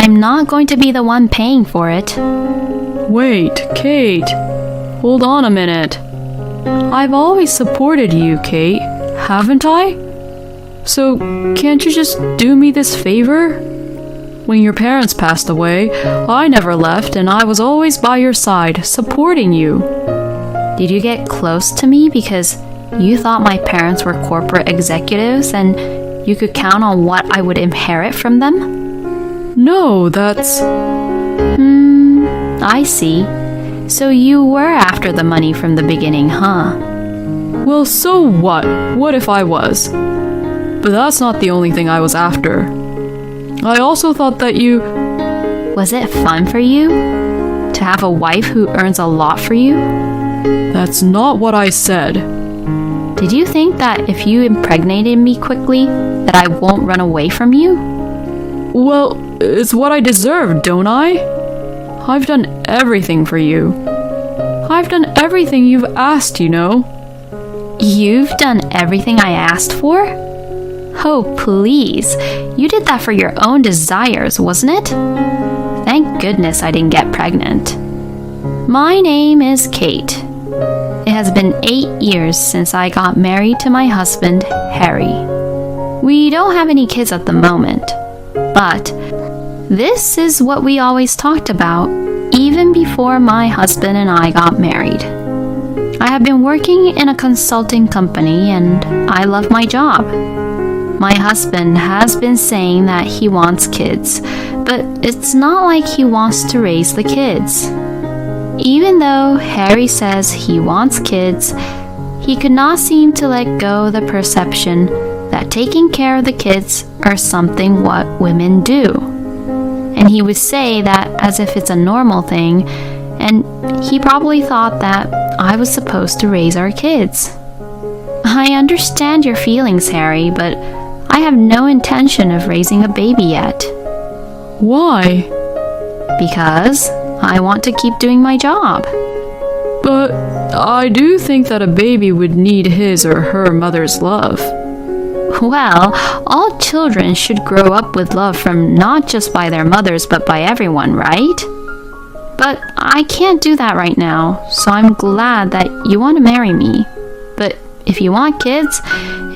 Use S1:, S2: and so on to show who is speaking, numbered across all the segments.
S1: I'm not going to be the one paying for it.
S2: Wait, Kate. Hold on a minute. I've always supported you, Kate, haven't I? So, can't you just do me this favor? When your parents passed away, I never left and I was always by your side, supporting you.
S1: Did you get close to me because you thought my parents were corporate executives and you could count on what I would inherit from them?
S2: No, that's...
S1: I see. So you were after the money from the beginning, huh?
S2: Well, so what? What if I was? But that's not the only thing I was after. I also thought that you...
S1: Was it fun for you? To have a wife who earns a lot for you?
S2: That's not what I said.
S1: Did you think that if you impregnated me quickly, that I won't run away from you?
S2: Well, it's what I deserve, don't I? I've done everything for you. I've done everything you've asked, you know.
S1: You've done everything I asked for? Oh, please. You did that for your own desires, wasn't it? Thank goodness I didn't get pregnant. My name is Kate. It has been 8 years since I got married to my husband, Harry. We don't have any kids at the moment, but this is what we always talked about, even before my husband and I got married. I have been working in a consulting company and I love my job. My husband has been saying that he wants kids, but it's not like he wants to raise the kids. Even though Harry says he wants kids, he could not seem to let go of the perception that taking care of the kids are something what women do. And he would say that as if it's a normal thing, and he probably thought that I was supposed to raise our kids. I understand your feelings, Harry, but I have no intention of raising a baby yet.
S2: Why?
S1: Because I want to keep doing my job.
S2: But I do think that a baby would need his or her mother's love.
S1: Well, all children should grow up with love from not just by their mothers, but by everyone, right? But I can't do that right now, so I'm glad that you want to marry me. But if you want kids,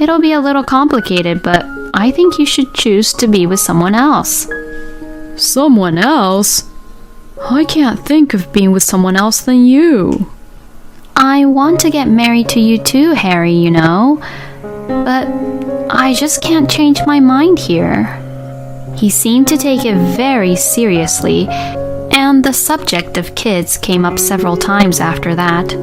S1: it'll be a little complicated, but I think you should choose to be with someone else.
S2: Someone else? I can't think of being with someone else than you.
S1: I want to get married to you too, Harry, you know. But I just can't change my mind here. He seemed to take it very seriously, and the subject of kids came up several times after that.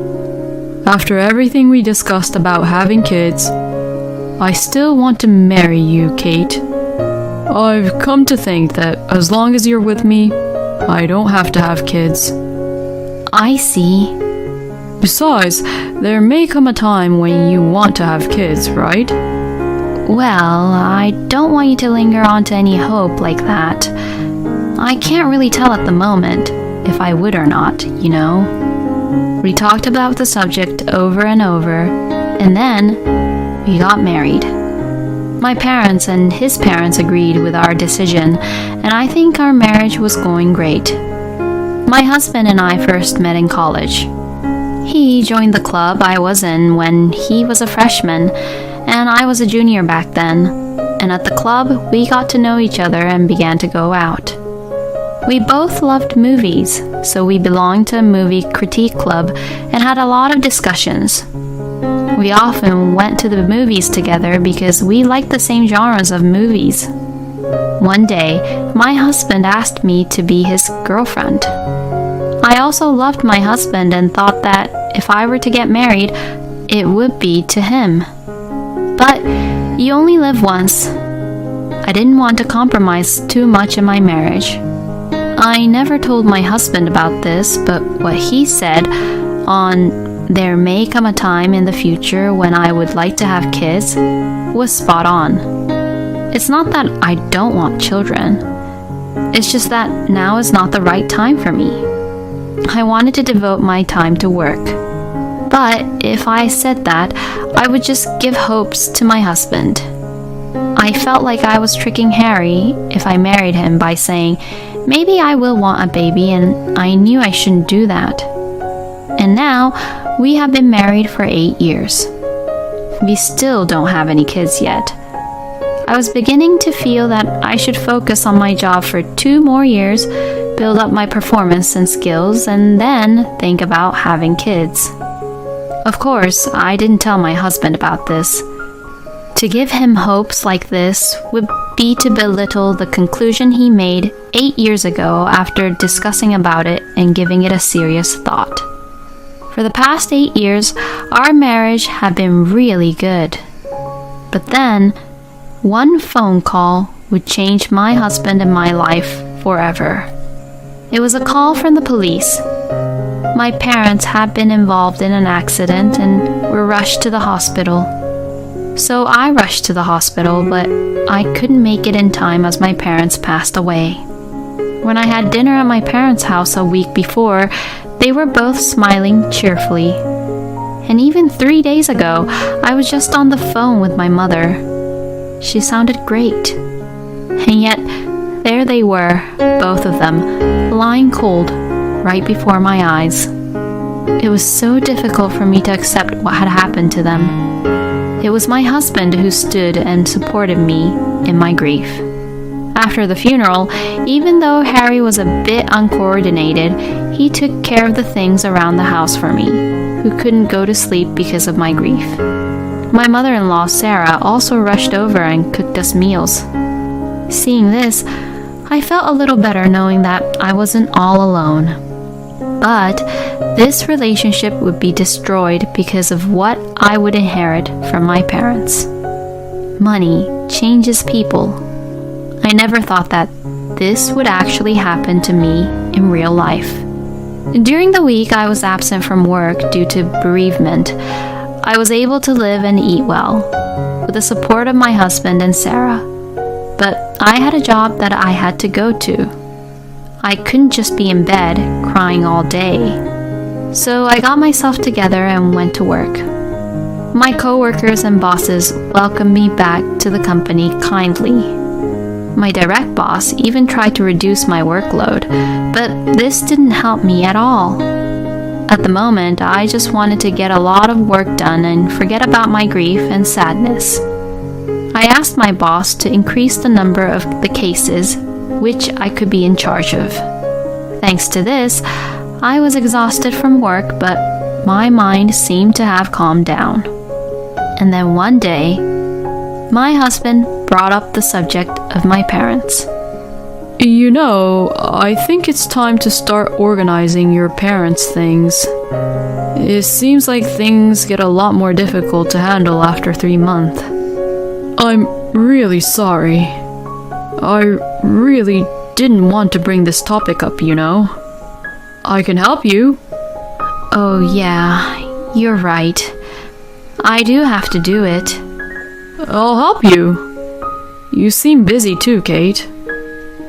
S2: After everything we discussed about having kids, I still want to marry you, Kate. I've come to think that as long as you're with me, I don't have to have kids.
S1: I see.
S2: Besides, there may come a time when you want to have kids, right?
S1: Well, I don't want you to linger on to any hope like that. I can't really tell at the moment if I would or not, you know. We talked about the subject over and over, and then we got married. My parents and his parents agreed with our decision, and I think our marriage was going great. My husband and I first met in college. He joined the club I was in when he was a freshman, and I was a junior back then. And at the club, we got to know each other and began to go out. We both loved movies, so we belonged to a movie critique club and had a lot of discussions. We often went to the movies together because we liked the same genres of movies. One day, my husband asked me to be his girlfriend. I also loved my husband and thought that if I were to get married, it would be to him. But you only live once. I didn't want to compromise too much in my marriage. I never told my husband about this, but what he said on "there may come a time in the future when I would like to have kids" was spot on. It's not that I don't want children. It's just that now is not the right time for me. I wanted to devote my time to work. But if I said that, I would just give hopes to my husband. I felt like I was tricking Harry if I married him by saying, maybe I will want a baby, and I knew I shouldn't do that. And now, we have been married for 8 years. We still don't have any kids yet. I was beginning to feel that I should focus on my job for 2 more years, build up my performance and skills, and then think about having kids. Of course, I didn't tell my husband about this. To give him hopes like this would be to belittle the conclusion he made 8 years ago after discussing about it and giving it a serious thought. For the past 8 years, our marriage had been really good. But then, one phone call would change my husband and my life forever. It was a call from the police. My parents had been involved in an accident and were rushed to the hospital. So I rushed to the hospital, but I couldn't make it in time as my parents passed away. When I had dinner at my parents' house a week before, they were both smiling cheerfully. And even 3 days ago, I was just on the phone with my mother. She sounded great. And yet, there they were, both of them, lying cold, right before my eyes. It was so difficult for me to accept what had happened to them. It was my husband who stood and supported me in my grief. After the funeral, even though Harry was a bit uncoordinated, he took care of the things around the house for me, who couldn't go to sleep because of my grief. My mother-in-law, Sarah, also rushed over and cooked us meals. Seeing this, I felt a little better knowing that I wasn't all alone. But this relationship would be destroyed because of what I would inherit from my parents. Money changes people. I never thought that this would actually happen to me in real life. During the week I was absent from work due to bereavement, I was able to live and eat well, with the support of my husband and Sarah. But I had a job that I had to go to. I couldn't just be in bed, crying all day. So I got myself together and went to work. My coworkers and bosses welcomed me back to the company kindly. My direct boss even tried to reduce my workload, but this didn't help me at all. At the moment, I just wanted to get a lot of work done and forget about my grief and sadness. I asked my boss to increase the number of the cases which I could be in charge of. Thanks to this, I was exhausted from work, but my mind seemed to have calmed down. And then one day, my husband brought up the subject of my parents.
S2: You know, I think it's time to start organizing your parents' things. It seems like things get a lot more difficult to handle after 3 months. I'm really sorry. I really didn't want to bring this topic up, you know. I can help you.
S1: Oh yeah, you're right. I do have to do it.
S2: I'll help you. You seem busy too, Kate.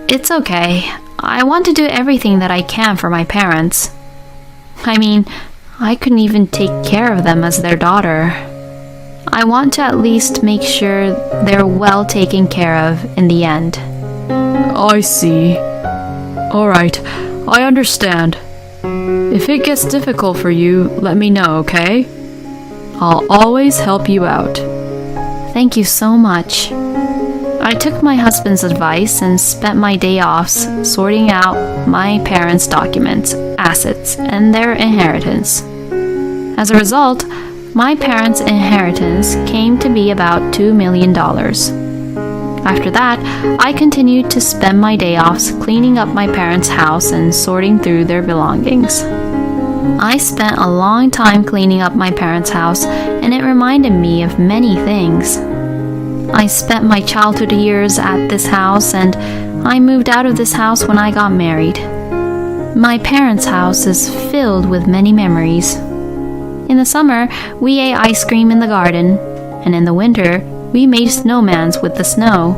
S1: It's okay. I want to do everything that I can for my parents. I mean, I couldn't even take care of them as their daughter. I want to at least make sure they're well taken care of in the end.
S2: I see. Alright, I understand. If it gets difficult for you, let me know, okay? I'll always help you out.
S1: Thank you so much. I took my husband's advice and spent my day offs sorting out my parents' documents, assets, and their inheritance. As a result, my parents' inheritance came to be about $2 million. After that, I continued to spend my day offs cleaning up my parents' house and sorting through their belongings. I spent a long time cleaning up my parents' house, and it reminded me of many things. I spent my childhood years at this house, and I moved out of this house when I got married. My parents' house is filled with many memories. In the summer, we ate ice cream in the garden, and in the winter, we made snowmans with the snow.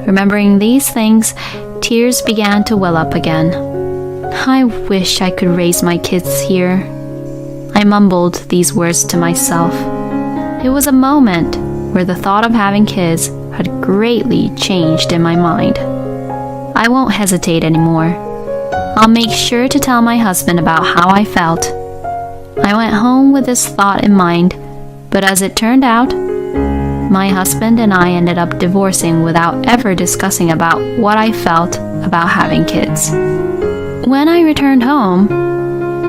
S1: Remembering these things, tears began to well up again. I wish I could raise my kids here. I mumbled these words to myself. It was a moment where the thought of having kids had greatly changed in my mind. I won't hesitate anymore. I'll make sure to tell my husband about how I felt. I went home with this thought in mind, but as it turned out, my husband and I ended up divorcing without ever discussing about what I felt about having kids. When I returned home,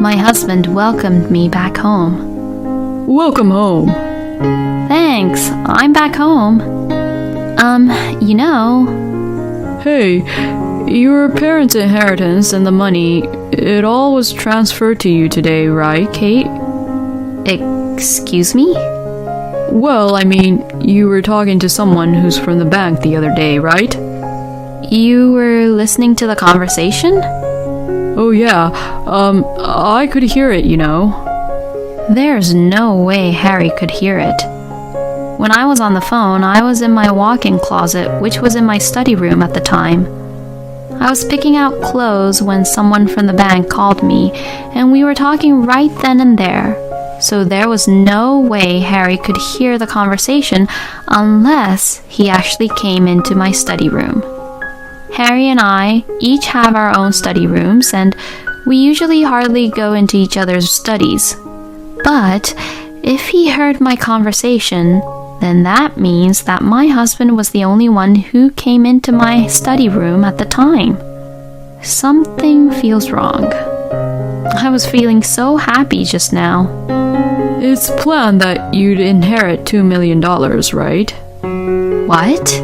S1: my husband welcomed me back home.
S2: Welcome home.
S1: Thanks, I'm back home. You know...
S2: Hey, your parents' inheritance and the money, it all was transferred to you today, right, Kate?
S1: Excuse me?
S2: Well, I mean, you were talking to someone who's from the bank the other day, right?
S1: You were listening to the conversation?
S2: Oh yeah, I could hear it, you know.
S1: There's no way Harry could hear it. When I was on the phone, I was in my walk-in closet, which was in my study room at the time. I was picking out clothes when someone from the bank called me, and we were talking right then and there. So there was no way Harry could hear the conversation unless he actually came into my study room. Harry and I each have our own study rooms, and we usually hardly go into each other's studies. But if he heard my conversation, then that means that my husband was the only one who came into my study room at the time. Something feels wrong. I was feeling so happy just now.
S2: It's planned that you'd inherit $2 million, right?
S1: What?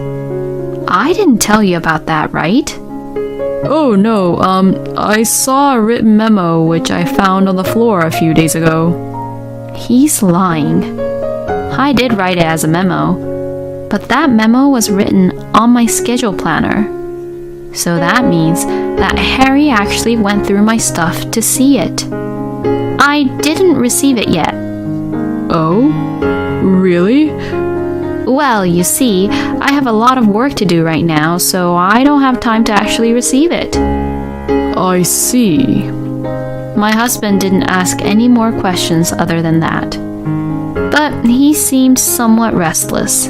S1: I didn't tell you about that, right?
S2: Oh no, I saw a written memo which I found on the floor a few days ago.
S1: He's lying. I did write it as a memo, but that memo was written on my schedule planner. So that means that Harry actually went through my stuff to see it. I didn't receive it yet.
S2: Oh? Really?
S1: Well, you see, I have a lot of work to do right now, so I don't have time to actually receive it.
S2: I see.
S1: My husband didn't ask any more questions other than that. But he seemed somewhat restless.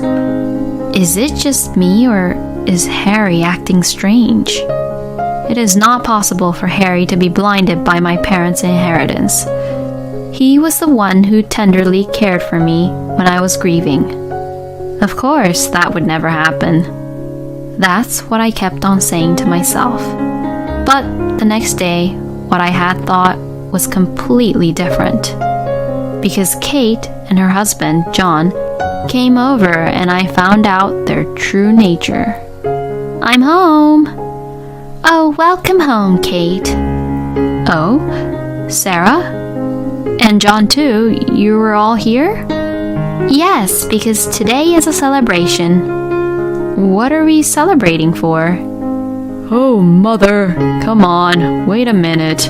S1: Is it just me, or is Harry acting strange? It is not possible for Harry to be blinded by my parents' inheritance. He was the one who tenderly cared for me when I was grieving. Of course, that would never happen. That's what I kept on saying to myself. But the next day, what I had thought was completely different. Because Kate and her husband, John, came over and I found out their true nature. I'm home. Oh, welcome home, Kate. Oh, Sarah? And John too, you were all here? Yes, because today is a celebration. What are we celebrating for?
S2: Oh, Mother, come on, wait a minute.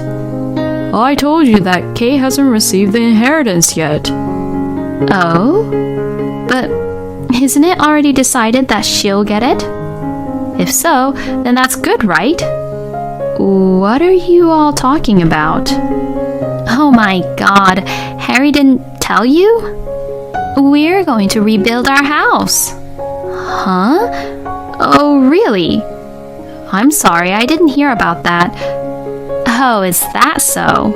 S2: I told you that Kate hasn't received the inheritance yet.
S1: Oh? But isn't it already decided that she'll get it? If so, then that's good, right? What are you all talking about? Oh my God, Harry didn't tell you? We're going to rebuild our house. Huh? Oh, really? I'm sorry, I didn't hear about that. Oh, is that so?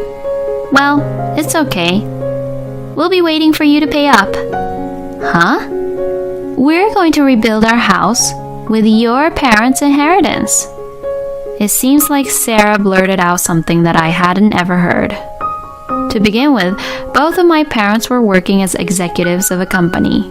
S1: Well, it's okay. We'll be waiting for you to pay up. Huh? We're going to rebuild our house with your parents' inheritance. It seems like Sarah blurted out something that I hadn't ever heard. To begin with, both of my parents were working as executives of a company.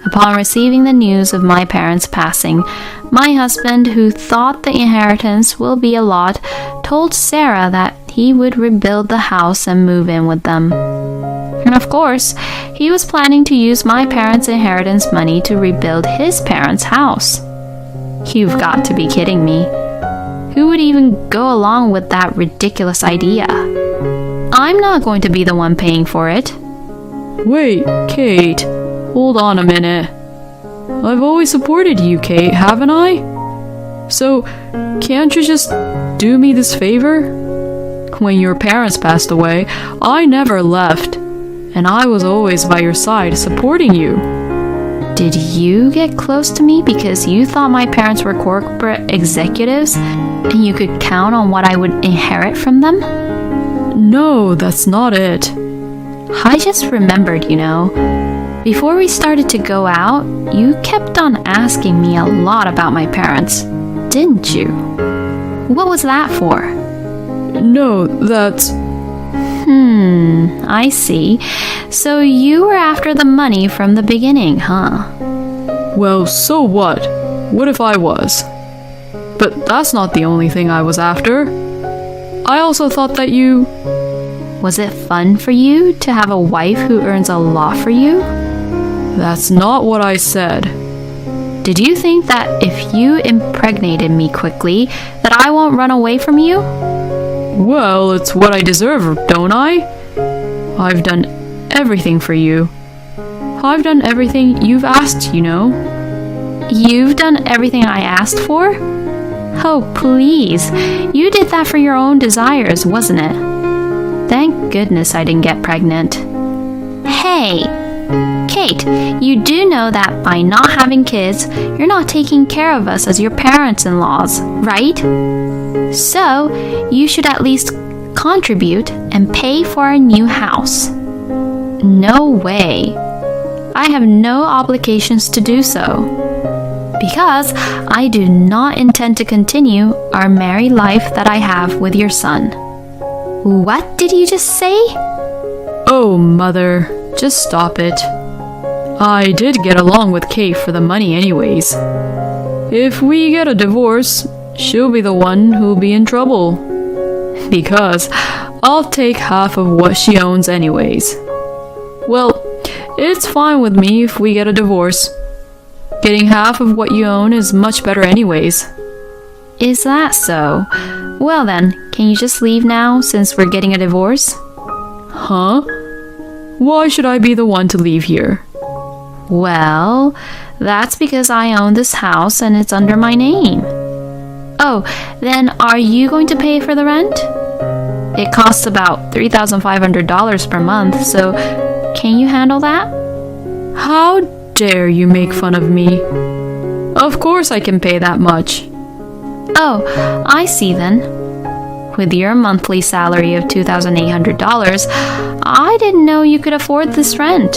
S1: Upon receiving the news of my parents' passing, my husband, who thought the inheritance will be a lot, told Sarah that he would rebuild the house and move in with them. And of course, he was planning to use my parents' inheritance money to rebuild his parents' house. You've got to be kidding me. Who would even go along with that ridiculous idea? I'm not going to be the one paying for it.
S2: Wait, Kate, hold on a minute. I've always supported you, Kate, haven't I? So, can't you just do me this favor? When your parents passed away, I never left, and I was always by your side supporting you.
S1: Did you get close to me because you thought my parents were corporate executives and you could count on what I would inherit from them?
S2: No, that's not it.
S1: I just remembered, Before we started to go out, you kept on asking me a lot about my parents, didn't you? What was that for?
S2: No, that's...
S1: I see. So you were after the money from the beginning, huh?
S2: Well, so what? What if I was? But that's not the only thing I was after. I also thought that you...
S1: Was it fun for you to have a wife who earns a lot for you?
S2: That's not what I said.
S1: Did you think that if you impregnated me quickly, that I won't run away from you?
S2: Well, it's what I deserve, don't I? I've done everything for you. I've done everything you've asked,
S1: You've done everything I asked for? Oh, please. You did that for your own desires, wasn't it? Thank goodness I didn't get pregnant. Hey, Kate, you do know that by not having kids, you're not taking care of us as your parents-in-laws, right? So, you should at least contribute and pay for our new house. No way. I have no obligations to do so. Because I do not intend to continue our married life that I have with your son. What did you just say?
S2: Oh, Mother, just stop it. I did get along with Kate for the money anyways. If we get a divorce, she'll be the one who'll be in trouble. Because I'll take half of what she owns anyways. Well, it's fine with me if we get a divorce. Getting half of what you own is much better anyways.
S1: Is that so? Well then, can you just leave now since we're getting a divorce?
S2: Huh? Why should I be the one to leave here?
S1: Well, that's because I own this house and it's under my name. Oh, then are you going to pay for the rent? It costs about $3,500 per month, so can you handle that?
S2: How dare you make fun of me? Of course I can pay that much.
S1: Oh, I see then. With your monthly salary of $2,800, I didn't know you could afford this rent.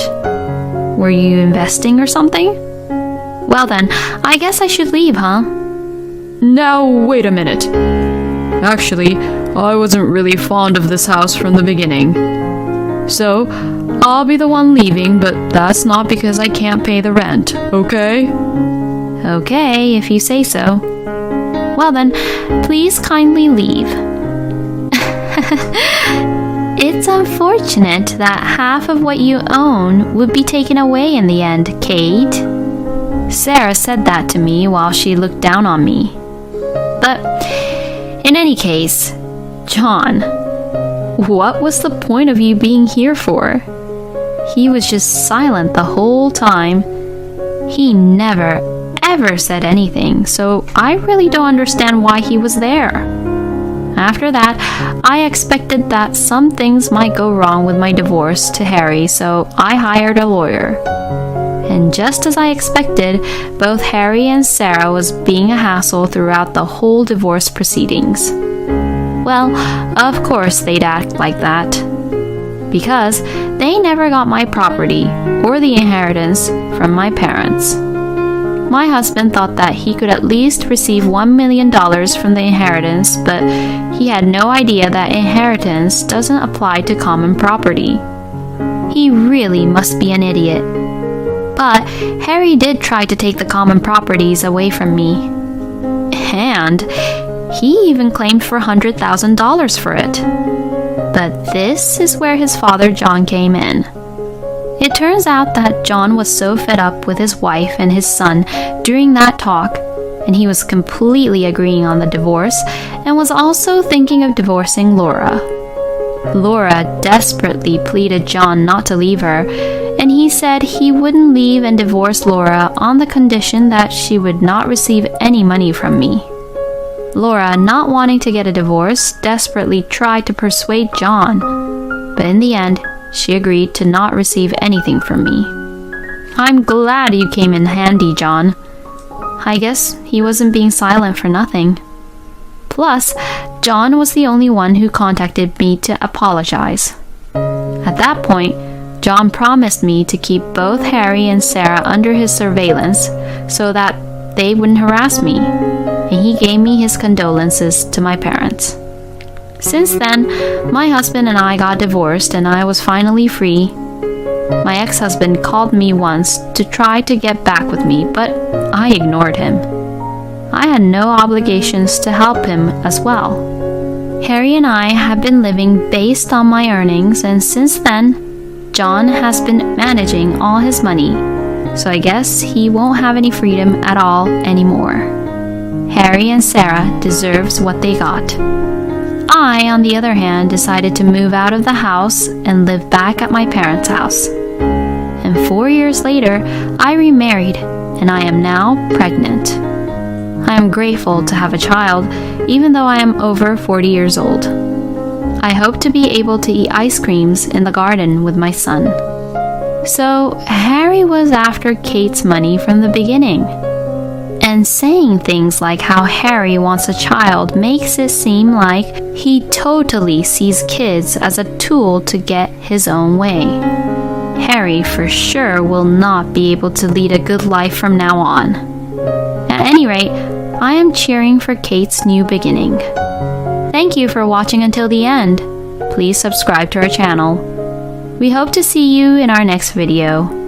S1: Were you investing or something? Well then, I guess I should leave, huh?
S2: Now, wait a minute. Actually, I wasn't really fond of this house from the beginning. So, I'll be the one leaving, but that's not because I can't pay the rent, okay?
S1: Okay, if you say so. Well then, please kindly leave. It's unfortunate that half of what you own would be taken away in the end, Kate. Sarah said that to me while she looked down on me. But, in any case, John, what was the point of you being here for? He was just silent the whole time. He never, ever said anything, so I really don't understand why he was there. After that, I expected that some things might go wrong with my divorce to Harry, so I hired a lawyer. And just as I expected, both Harry and Sarah was being a hassle throughout the whole divorce proceedings. Well, of course they'd act like that. Because they never got my property or the inheritance from my parents. My husband thought that he could at least receive $1 million from the inheritance, but he had no idea that inheritance doesn't apply to common property. He really must be an idiot. But Harry did try to take the common properties away from me. And he even claimed for $100,000 for it. But this is where his father John came in. It turns out that John was so fed up with his wife and his son during that talk, and he was completely agreeing on the divorce and was also thinking of divorcing Laura. Laura desperately pleaded John not to leave her, and he said he wouldn't leave and divorce Laura on the condition that she would not receive any money from me. Laura, not wanting to get a divorce, desperately tried to persuade John, but in the end, she agreed to not receive anything from me. I'm glad you came in handy, John. I guess he wasn't being silent for nothing. Plus, John was the only one who contacted me to apologize. At that point, John promised me to keep both Harry and Sarah under his surveillance so that they wouldn't harass me, and he gave me his condolences to my parents. Since then, my husband and I got divorced and I was finally free. My ex-husband called me once to try to get back with me, but I ignored him. I had no obligations to help him as well. Harry and I have been living based on my earnings, and since then, John has been managing all his money, so I guess he won't have any freedom at all anymore. Harry and Sarah deserves what they got. I, on the other hand, decided to move out of the house and live back at my parents' house. And 4 years later, I remarried, and I am now pregnant. I am grateful to have a child, even though I am over 40 years old. I hope to be able to eat ice creams in the garden with my son. So, Harry was after Kate's money from the beginning. And saying things like how Harry wants a child makes it seem like he totally sees kids as a tool to get his own way. Harry for sure will not be able to lead a good life from now on. At any rate, I am cheering for Kate's new beginning. Thank you for watching until the end. Please subscribe to our channel. We hope to see you in our next video.